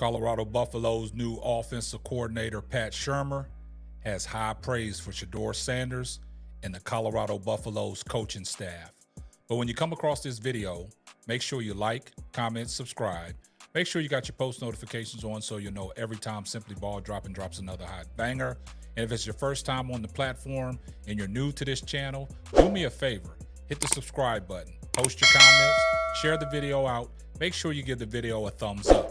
Colorado Buffalo's new offensive coordinator, Pat Shurmur, has high praise for Shedeur Sanders and the Colorado Buffalo's coaching staff. But when you come across this video, make sure you like, comment, subscribe. Make sure you got your post notifications on so you know every time Simply Ball Dropping drops another hot banger. And if it's your first time on the platform and you're new to this channel, do me a favor, hit the subscribe button, post your comments, share the video out, make sure you give the video a thumbs up.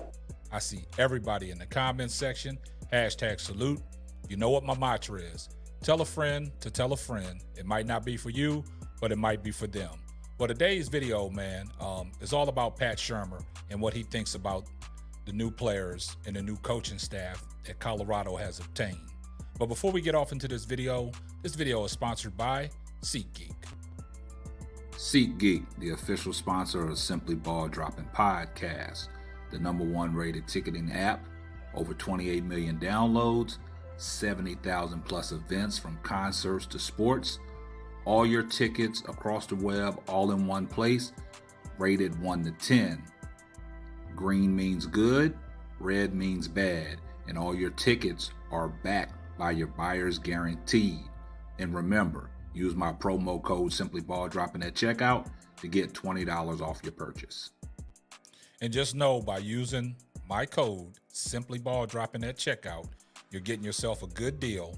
I see everybody in the comments section, #salute. You know what my mantra is. Tell a friend to tell a friend. It might not be for you, but it might be for them. Well, today's video, man, is all about Pat Shurmur and what he thinks about the new players and the new coaching staff that Colorado has obtained. But before we get off into this video is sponsored by SeatGeek. SeatGeek, the official sponsor of Simply Ball Dropping Podcast, the #1 rated ticketing app, over 28 million downloads, 70,000 plus events from concerts to sports, all your tickets across the web all in one place, rated 1 to 10. Green means good, red means bad, and all your tickets are backed by your buyer's guarantee. And remember, use my promo code SimplyBallDropping at checkout to get $20 off your purchase. And just know, by using my code SimplyBallDropping at checkout, you're getting yourself a good deal,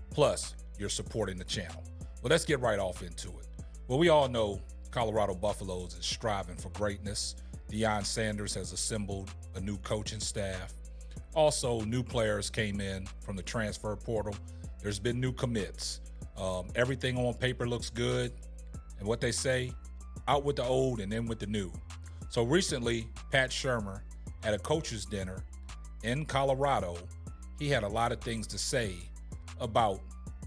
plus you're supporting the channel. Well, let's get right off into it. Well, we all know Colorado Buffaloes is striving for greatness. Deion Sanders has assembled a new coaching staff. Also, new players came in from the transfer portal. There's been new commits. Everything on paper looks good. And what they say, out with the old and in with the new. So recently, Pat Shurmur, at a coach's dinner in Colorado, he had a lot of things to say about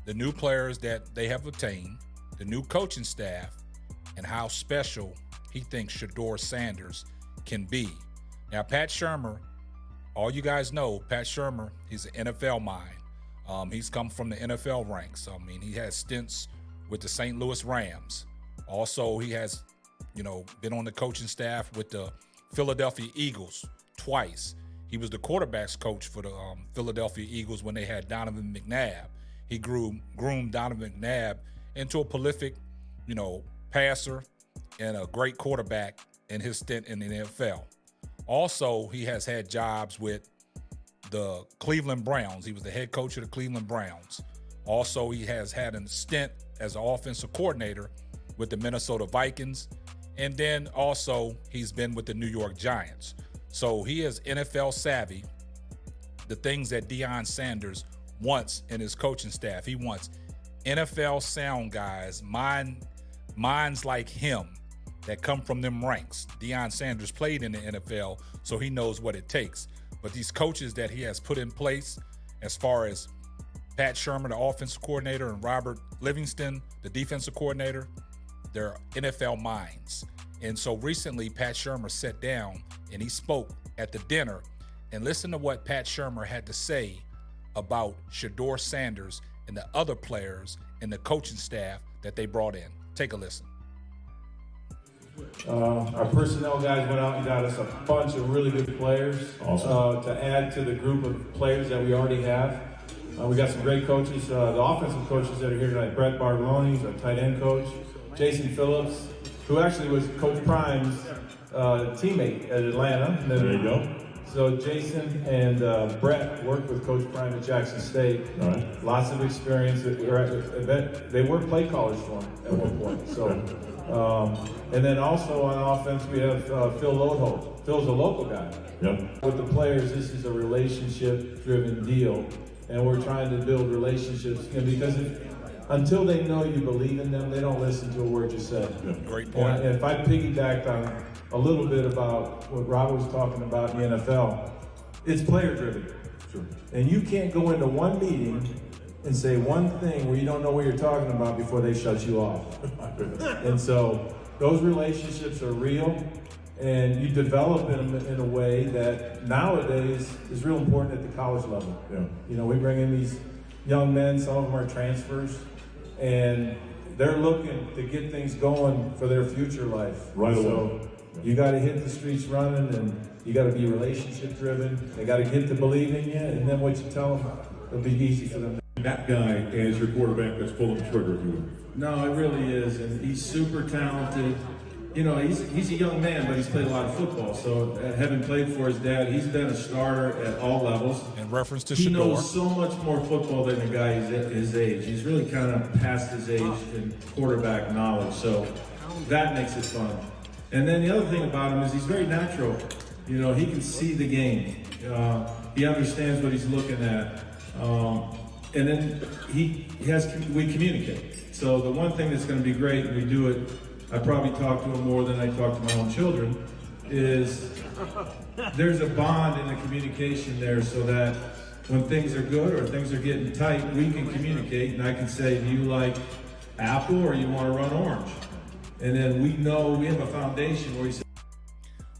the new players that they have obtained, the new coaching staff, and how special he thinks Shedeur Sanders can be. Now, Pat Shurmur, all you guys know, Pat Shurmur, he's an NFL mind. He's come from the NFL ranks. I mean, he has stints with the St. Louis Rams. Also, he has, been on the coaching staff with the Philadelphia Eagles twice. He was the quarterbacks coach for the Philadelphia Eagles when they had Donovan McNabb. He groomed Donovan McNabb into a prolific, passer and a great quarterback in his stint in the NFL. Also, he has had jobs with the Cleveland Browns. He was the head coach of the Cleveland Browns. Also, he has had a stint as an offensive coordinator with the Minnesota Vikings. And then also, he's been with the New York Giants. So he is NFL savvy, the things that Deion Sanders wants in his coaching staff. He wants NFL sound guys, minds like him that come from them ranks. Deion Sanders played in the NFL, so he knows what it takes. But these coaches that he has put in place, as far as Pat Shurmur, the offensive coordinator, and Robert Livingston, the defensive coordinator, they're NFL minds. And so recently, Pat Shurmur sat down and he spoke at the dinner. And listen to what Pat Shurmur had to say about Shedeur Sanders and the other players and the coaching staff that they brought in. Take a listen. Our personnel guys went out and got us a bunch of really good players. Awesome. To add to the group of players that we already have. We got some great coaches. The offensive coaches that are here tonight, Brett Bartolone, our tight end coach, Jason Phillips, who actually was Coach Prime's teammate at Atlanta. There you go. So Jason and Brett worked with Coach Prime at Jackson State. All right. Lots of experience. They were play callers for him at one point. So, and then also on offense we have Phil Lodholt. Phil's a local guy. Yep. With the players, this is a relationship-driven deal, and we're trying to build relationships. Because until they know you believe in them, they don't listen to a word you say. Yeah. Great point. And if I piggybacked on a little bit about what Rob was talking about in the NFL, it's player driven. Sure. And you can't go into one meeting and say one thing where you don't know what you're talking about before they shut you off. And so those relationships are real, and you develop them in a way that nowadays is real important at the college level. Yeah. We bring in these young men, some of them are transfers, and they're looking to get things going for their future life. Right away. So you got to hit the streets running, and You got to be relationship driven. They got to get to believe in you, and then what you tell them, it'll be easy for them. That guy as your quarterback that's pulling the trigger, if you will. No, it really is, and he's super talented. You know, he's a young man, but he's played a lot of football. So, having played for his dad, he's been a starter at all levels. In reference to He Shedeur. knows so much more football than a guy his age. He's really kind of past his age in quarterback knowledge, so that makes it fun. And then the other thing about him is he's very natural. You know, he can see the game. He understands what he's looking at. And then we communicate. So the one thing that's going to be great, and we do it, I probably talk to him more than I talk to my own children, is there's a bond in the communication there so that when things are good or things are getting tight, we can communicate, and I can say, do you like apple or you want to run orange? And then we know we have a foundation where he says,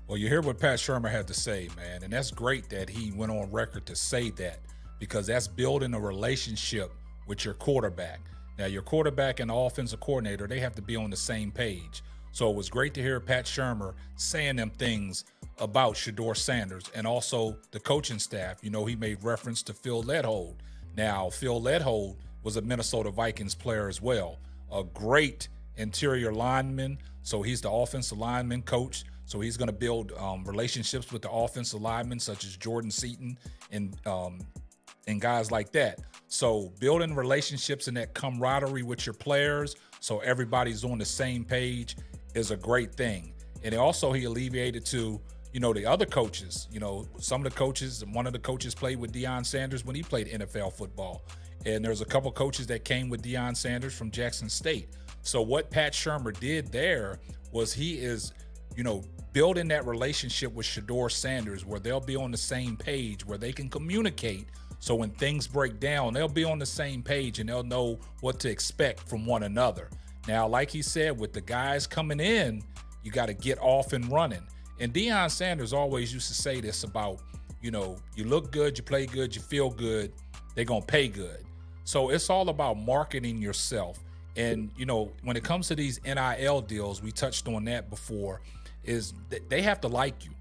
Well, you hear what Pat Shurmur had to say, man, and that's great that he went on record to say that, because that's building a relationship with your quarterback. Now, your quarterback and the offensive coordinator, they have to be on the same page. So it was great to hear Pat Shurmur saying them things about Shedeur Sanders and also the coaching staff. You know, he made reference to Phil Ledhold. Now, Phil Ledhold was a Minnesota Vikings player as well, a great interior lineman. So he's the offensive lineman coach. So he's going to build relationships with the offensive linemen such as Jordan Seaton and guys like that. So building relationships and that camaraderie with your players so everybody's on the same page is a great thing. And also he alleviated to, you know, the other coaches. You know, some of the coaches, one of the coaches played with Deion Sanders when he played NFL football. And there's a couple coaches that came with Deion Sanders from Jackson State. So what Pat Shurmur did there was he is, you know, building that relationship with Shedeur Sanders where they'll be on the same page, where they can communicate. So when things break down, they'll be on the same page and they'll know what to expect from one another. Now, like he said, with the guys coming in, you got to get off and running. And Deion Sanders always used to say this about, you know, you look good, you play good, you feel good, they're going to pay good. So it's all about marketing yourself. And, you know, when it comes to these NIL deals, we touched on that before, is that they have to like you.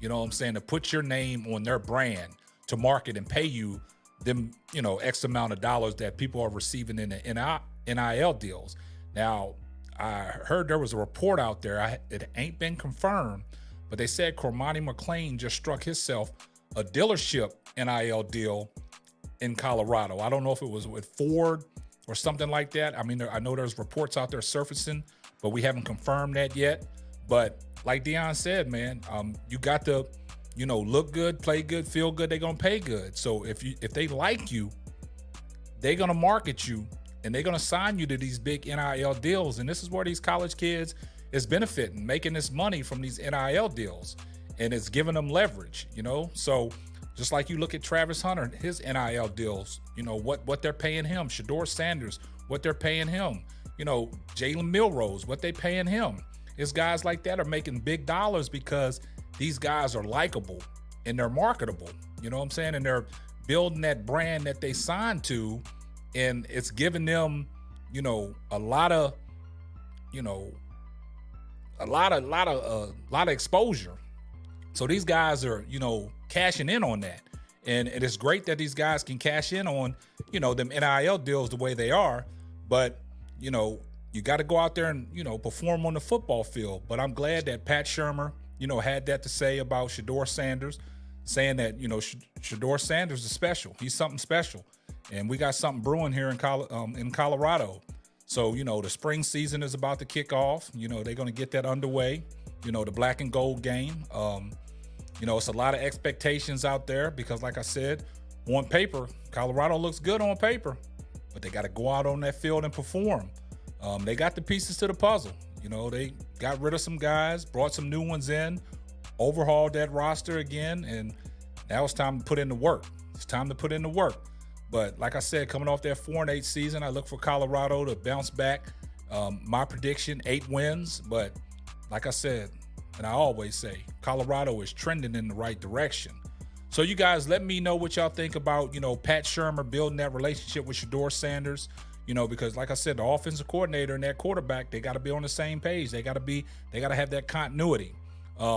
You know what I'm saying? To put your name on their brand, to market and pay you them, you know, X amount of dollars that people are receiving in the NIL deals. Now, I heard there was a report out there, it ain't been confirmed, but they said Cormani McLean just struck himself a dealership NIL deal in Colorado. I don't know if it was with Ford or something like that. I mean, I know there's reports out there surfacing, but we haven't confirmed that yet. But like Deion said, man, you got to, you know, look good, play good, feel good, they're going to pay good. So if they like you, they're going to market you and they're going to sign you to these big NIL deals. And this is where these college kids is benefiting, making this money from these NIL deals. And it's giving them leverage, you know? So just like you look at Travis Hunter, his NIL deals, you know, what they're paying him. Shedeur Sanders, what they're paying him. You know, Jalen Milrose, what they paying him. It's guys like that are making big dollars because these guys are likable and they're marketable, you know what I'm saying? And they're building that brand that they signed to, and it's giving them, you know, a lot of exposure. So these guys are, you know, cashing in on that. And it is great that these guys can cash in on, you know, them NIL deals the way they are, but, you know, you got to go out there and, you know, perform on the football field. But I'm glad that Pat Shurmur, you know, had that to say about Shedeur Sanders, saying that, you know, Shedeur Sanders is special. He's something special. And we got something brewing here in Colorado. So, you know, the spring season is about to kick off. You know, they're going to get that underway. You know, the black and gold game. You know, it's a lot of expectations out there because, like I said, on paper, Colorado looks good on paper. But they got to go out on that field and perform. They got the pieces to the puzzle. You know, they got rid of some guys, brought some new ones in, overhauled that roster again, and now it's time to put in the work. It's time to put in the work. But like I said, coming off that 4-8 season, I look for Colorado to bounce back. My prediction, 8 wins. But like I said, and I always say, Colorado is trending in the right direction. So you guys, let me know what y'all think about, you know, Pat Shurmur building that relationship with Shedeur Sanders. You know, because like I said, the offensive coordinator and that quarterback, they got to be on the same page. They got to have that continuity.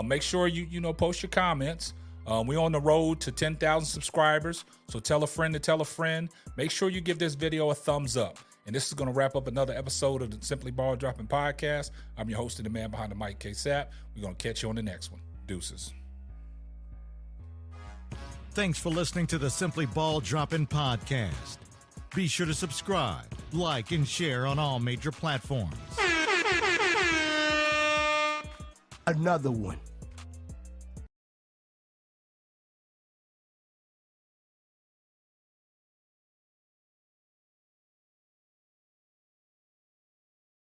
Make sure you post your comments. We're on the road to 10,000 subscribers, so tell a friend to tell a friend. Make sure you give this video a thumbs up. And this is going to wrap up another episode of the Simply Ball Dropping Podcast. I'm your host and the man behind the mic, K-Sap. We're going to catch you on the next one. Deuces. Thanks for listening to the Simply Ball Dropping Podcast. Be sure to subscribe, like, and share on all major platforms. Another one.